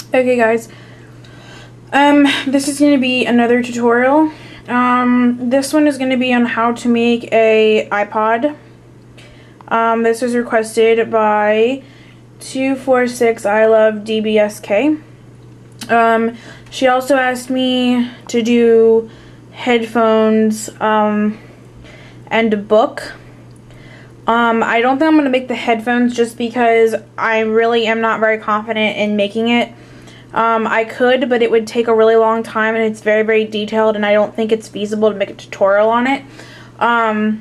Okay guys, this is going to be another tutorial. This one is going to be on how to make a iPod. This was requested by 246 I love DBSK. She also asked me to do headphones, and a book. I don't think I'm going to make the headphones just because I really am not very confident in making it. I could, but it would take a really long time and it's very, very detailed and I don't think it's feasible to make a tutorial on it. I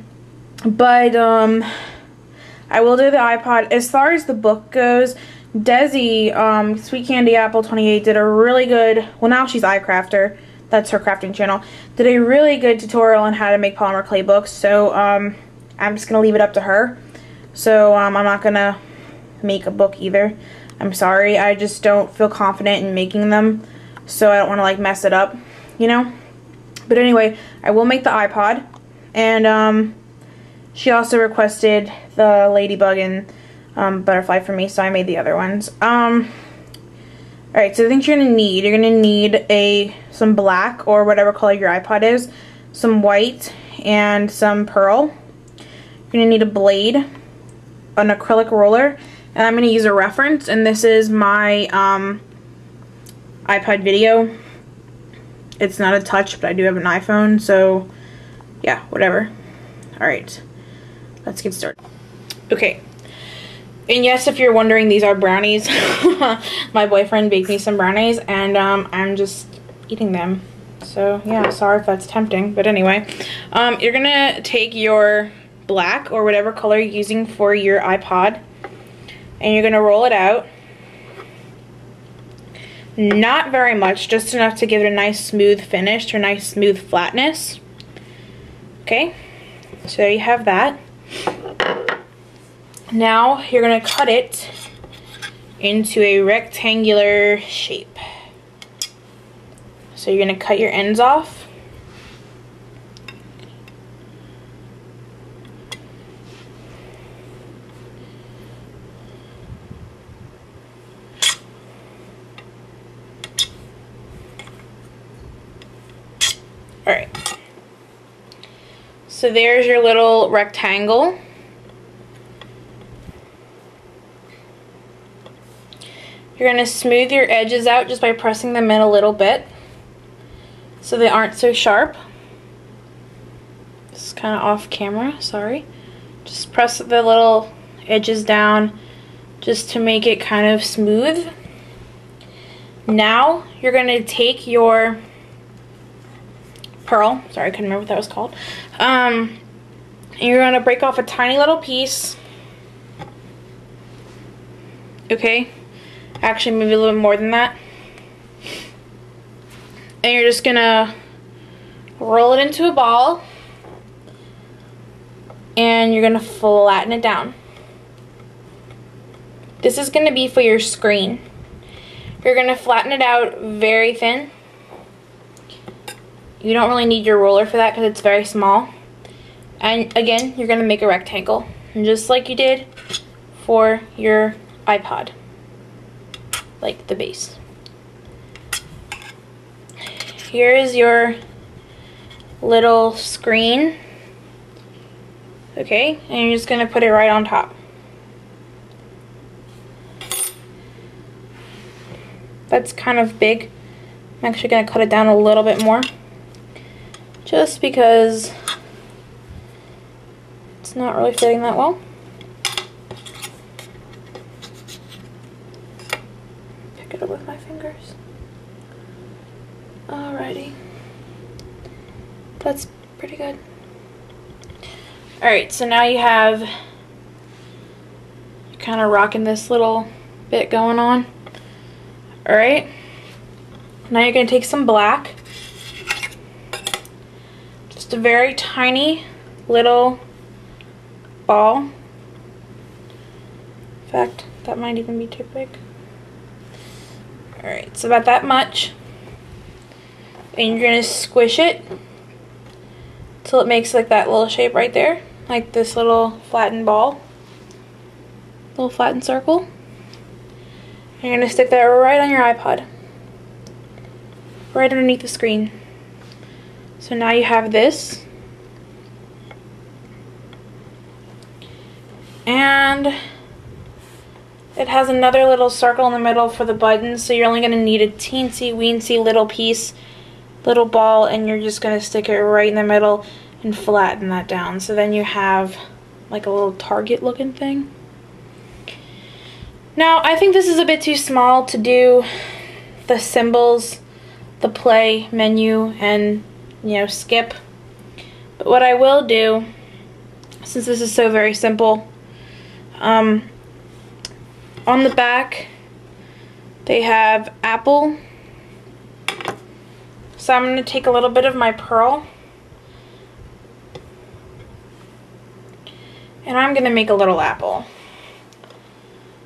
will do the iPod. As far as the book goes, Desi, Sweet Candy Apple 28, did a really good, well now she's iCrafter, that's her crafting channel, did a really good tutorial on how to make polymer clay books, so I'm just going to leave it up to her. So I'm not going to make a book either. I'm sorry, I just don't feel confident in making them, so I don't want to like mess it up, you know? But anyway, I will make the iPod, and she also requested the ladybug and butterfly for me, so I made the other ones. Alright, so the things you're going to need some black, or whatever color your iPod is, some white, and some pearl. You're going to need a blade, an acrylic roller, and I'm going to use a reference, and this is my iPod video. It's not a touch, but I do have an iPhone, so yeah, whatever. Alright, let's get started. Okay, and yes, if you're wondering, these are brownies. My boyfriend baked me some brownies, and I'm just eating them. So yeah, sorry if that's tempting, but anyway. You're going to take your black, or whatever color you're using for your iPod, and you're going to roll it out. Not very much, just enough to give it a nice smooth finish, or nice smooth flatness. Okay, so there you have that. Now you're going to cut it into a rectangular shape. So you're going to cut your ends off. Alright, so there's your little rectangle. You're going to smooth your edges out just by pressing them in a little bit so they aren't so sharp. This is kind of off camera, sorry. Just press the little edges down just to make it kind of smooth. Now you're going to take your pearl, sorry I couldn't remember what that was called, and you're going to break off a tiny little piece, okay, actually maybe a little bit more than that, and you're just going to roll it into a ball, and you're going to flatten it down. This is going to be for your screen. You're going to flatten it out very thin. You don't really need your roller for that because it's very small. And again, you're going to make a rectangle, just like you did for your iPod, like the base. Here is your little screen, okay, and you're just going to put it right on top. That's kind of big. I'm actually going to cut it down a little bit more, just because it's not really fitting that well. Pick it up with my fingers. Alrighty. That's pretty good. Alright, so now you have kind of rocking this little bit going on. Alright. Now you're going to take some black. Just a very tiny little ball. In fact, that might even be too big. Alright, so about that much. And you're going to squish it till it makes like that little shape right there. Like this little flattened ball. Little flattened circle. You're going to stick that right on your iPod. Right underneath the screen. So now you have this. And it has another little circle in the middle for the buttons, so you're only going to need a teensy weensy little piece, little ball, and you're just going to stick it right in the middle and flatten that down. So then you have like a little target looking thing. Now I think this is a bit too small to do the symbols, the play menu, and skip. But what I will do, since this is so very simple, on the back they have Apple. So I'm going to take a little bit of my pearl and I'm going to make a little apple.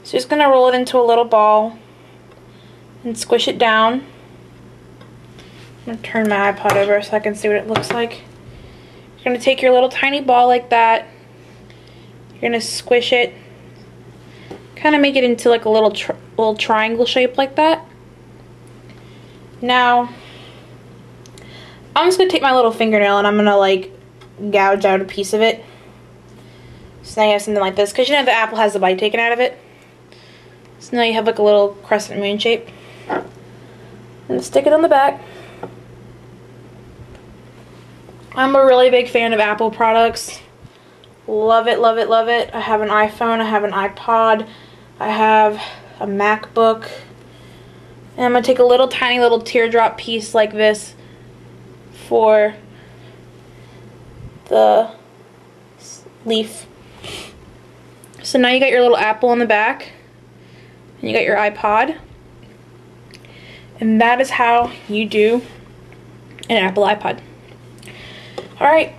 So just going to roll it into a little ball and squish it down. I'm going to turn my iPod over so I can see what it looks like. You're going to take your little tiny ball like that. You're going to squish it. Kind of make it into like a little triangle shape like that. Now, I'm just going to take my little fingernail and I'm going to like gouge out a piece of it. So now you have something like this. Because the apple has the bite taken out of it. So now you have like a little crescent moon shape. And stick it on the back. I'm a really big fan of Apple products. Love it, love it, love it. I have an iPhone, I have an iPod, I have a MacBook. And I'm going to take a little tiny little teardrop piece like this for the leaf. So now you got your little apple on the back. And you got your iPod. And that is how you do an Apple iPod. Alright.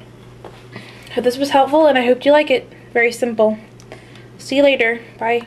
Hope this was helpful and I hope you like it. Very simple. See you later. Bye.